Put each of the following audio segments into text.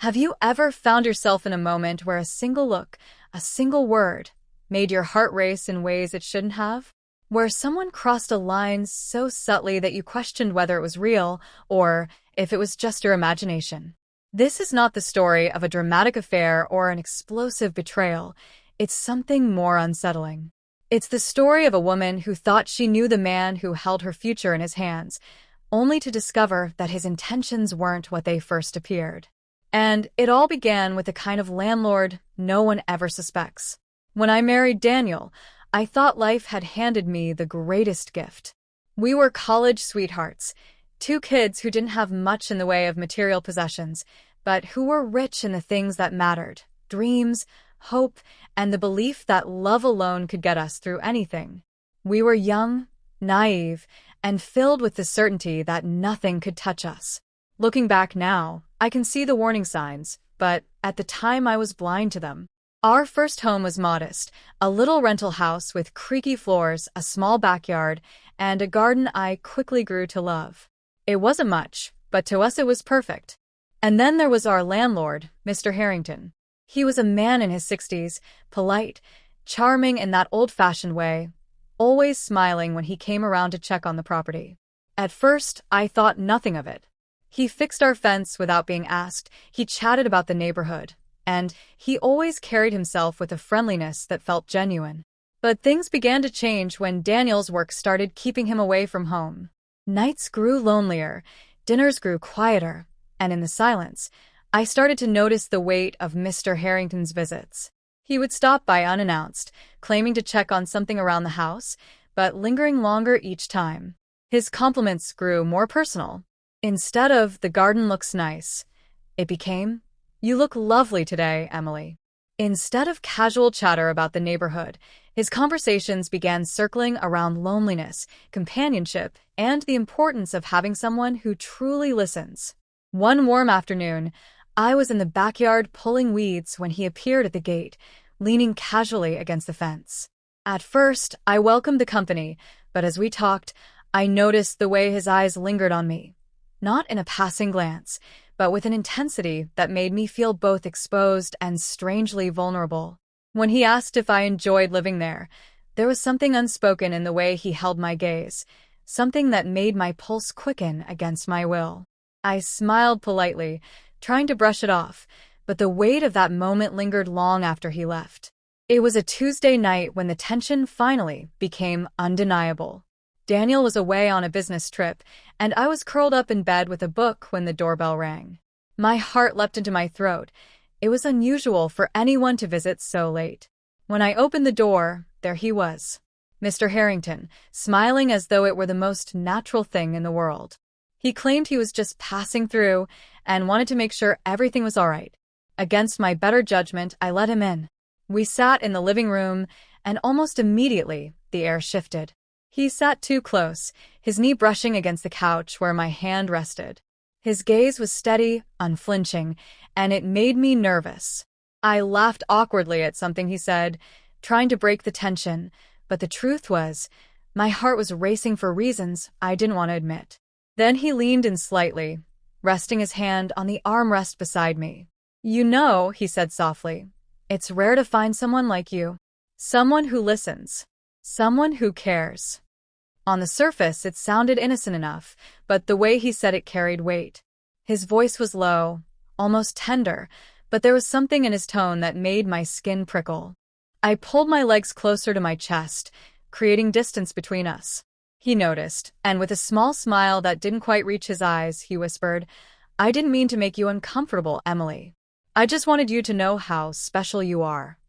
Have you ever found yourself in a moment where a single look, a single word, made your heart race in ways it shouldn't have? Where someone crossed a line so subtly that you questioned whether it was real or if it was just your imagination? This is not the story of a dramatic affair or an explosive betrayal. It's something more unsettling. It's the story of a woman who thought she knew the man who held her future in his hands, only to discover that his intentions weren't what they first appeared. And it all began with the kind of landlord no one ever suspects. When I married Daniel, I thought life had handed me the greatest gift. We were college sweethearts, two kids who didn't have much in the way of material possessions, but who were rich in the things that mattered: dreams, hope, and the belief that love alone could get us through anything. We were young, naive, and filled with the certainty that nothing could touch us. Looking back now, I can see the warning signs, but at the time I was blind to them. Our first home was modest, a little rental house with creaky floors, a small backyard, and a garden I quickly grew to love. It wasn't much, but to us it was perfect. And then there was our landlord, Mr. Harrington. He was a man in his 60s, polite, charming in that old-fashioned way, always smiling when he came around to check on the property. At first, I thought nothing of it. He fixed our fence without being asked, he chatted about the neighborhood, and he always carried himself with a friendliness that felt genuine. But things began to change when Daniel's work started keeping him away from home. Nights grew lonelier, dinners grew quieter, and in the silence, I started to notice the weight of Mr. Harrington's visits. He would stop by unannounced, claiming to check on something around the house, but lingering longer each time. His compliments grew more personal. Instead of "the garden looks nice," it became, "You look lovely today, Emily." Instead of casual chatter about the neighborhood, his conversations began circling around loneliness, companionship, and the importance of having someone who truly listens. One warm afternoon, I was in the backyard pulling weeds when he appeared at the gate, leaning casually against the fence. At first, I welcomed the company, but as we talked, I noticed the way his eyes lingered on me. Not in a passing glance, but with an intensity that made me feel both exposed and strangely vulnerable. When he asked if I enjoyed living there was something unspoken in the way he held my gaze, something that made my pulse quicken against my will. I smiled politely, trying to brush it off, but the weight of that moment lingered long after he left. It was a Tuesday night when the tension finally became undeniable. Daniel was away on a business trip, and I was curled up in bed with a book when the doorbell rang. My heart leapt into my throat. It was unusual for anyone to visit so late. When I opened the door, there he was, Mr. Harrington, smiling as though it were the most natural thing in the world. He claimed he was just passing through and wanted to make sure everything was all right. Against my better judgment, I let him in. We sat in the living room, and almost immediately, the air shifted. He sat too close, his knee brushing against the couch where my hand rested. His gaze was steady, unflinching, and it made me nervous. I laughed awkwardly at something he said, trying to break the tension, but the truth was, my heart was racing for reasons I didn't want to admit. Then he leaned in slightly, resting his hand on the armrest beside me. "You know," he said softly, "it's rare to find someone like you. Someone who listens. Someone who cares." On the surface, it sounded innocent enough, but the way he said it carried weight. His voice was low, almost tender, but there was something in his tone that made my skin prickle. I pulled my legs closer to my chest, creating distance between us. He noticed, and with a small smile that didn't quite reach his eyes, he whispered, "I didn't mean to make you uncomfortable, Emily. I just wanted you to know how special you are."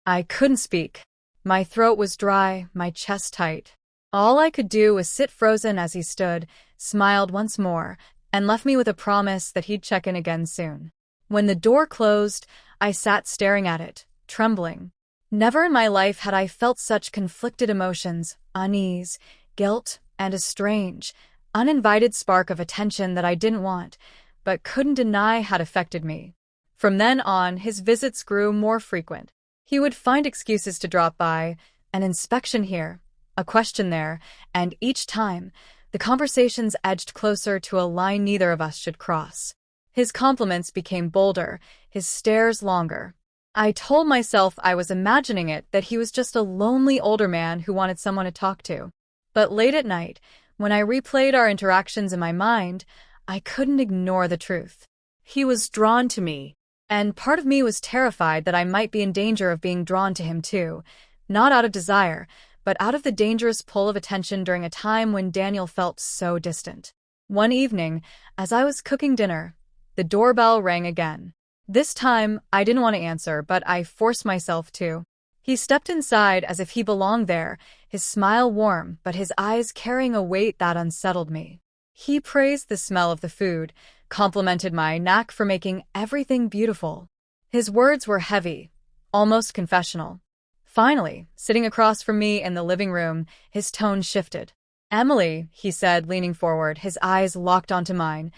I couldn't speak. My throat was dry, my chest tight. All I could do was sit frozen as he stood, smiled once more, and left me with a promise that he'd check in again soon. When the door closed, I sat staring at it, trembling. Never in my life had I felt such conflicted emotions, unease, guilt, and a strange, uninvited spark of attention that I didn't want, but couldn't deny had affected me. From then on, his visits grew more frequent. He would find excuses to drop by, an inspection here, a question there, and each time, the conversations edged closer to a line neither of us should cross. His compliments became bolder, his stares longer. I told myself I was imagining it, that he was just a lonely older man who wanted someone to talk to. But late at night, when I replayed our interactions in my mind, I couldn't ignore the truth. He was drawn to me, and part of me was terrified that I might be in danger of being drawn to him too, not out of desire, but out of the dangerous pull of attention during a time when Daniel felt so distant. One evening, as I was cooking dinner, the doorbell rang again. This time, I didn't want to answer, but I forced myself to. He stepped inside as if he belonged there, his smile warm, but his eyes carrying a weight that unsettled me. He praised the smell of the food, complimented my knack for making everything beautiful. His words were heavy, almost confessional. Finally, sitting across from me in the living room, his tone shifted. "Emily," he said, leaning forward, his eyes locked onto mine,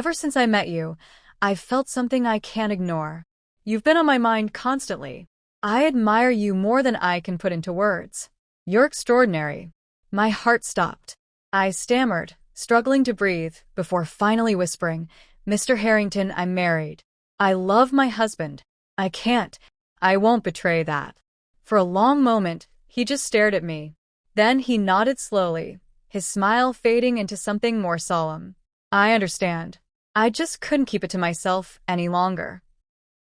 "ever since I met you, I've felt something I can't ignore. You've been on my mind constantly. I admire you more than I can put into words. You're extraordinary." My heart stopped. I stammered, struggling to breathe, before finally whispering, "Mr. Harrington, I'm married. I love my husband. I won't betray that." For a long moment, he just stared at me. Then he nodded slowly, his smile fading into something more solemn. "I understand. I just couldn't keep it to myself any longer."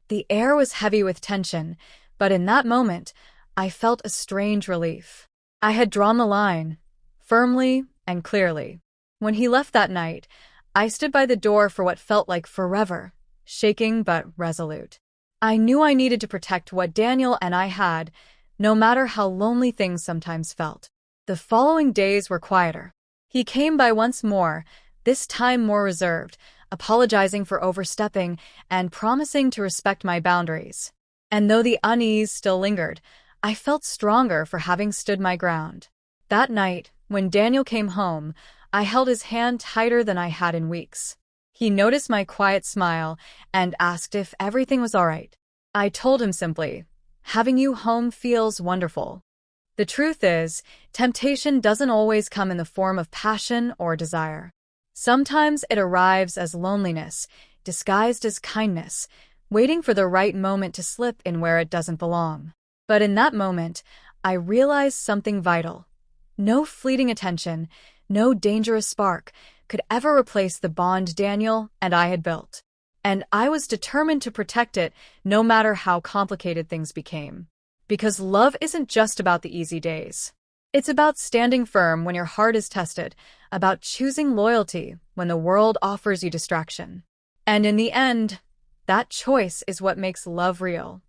The air was heavy with tension, but in that moment, I felt a strange relief. I had drawn the line, firmly and clearly. When he left that night, I stood by the door for what felt like forever, shaking but resolute. I knew I needed to protect what Daniel and I had, no matter how lonely things sometimes felt. The following days were quieter. He came by once more, this time more reserved, apologizing for overstepping and promising to respect my boundaries. And though the unease still lingered, I felt stronger for having stood my ground. That night, when Daniel came home, I held his hand tighter than I had in weeks. He noticed my quiet smile and asked if everything was all right. I told him simply, "Having you home feels wonderful." The truth is, temptation doesn't always come in the form of passion or desire. Sometimes it arrives as loneliness, disguised as kindness, waiting for the right moment to slip in where it doesn't belong. But in that moment, I realized something vital. No fleeting attention, no dangerous spark could ever replace the bond Daniel and I had built. And I was determined to protect it, no matter how complicated things became. Because love isn't just about the easy days. It's about standing firm when your heart is tested, about choosing loyalty when the world offers you distraction. And in the end, that choice is what makes love real.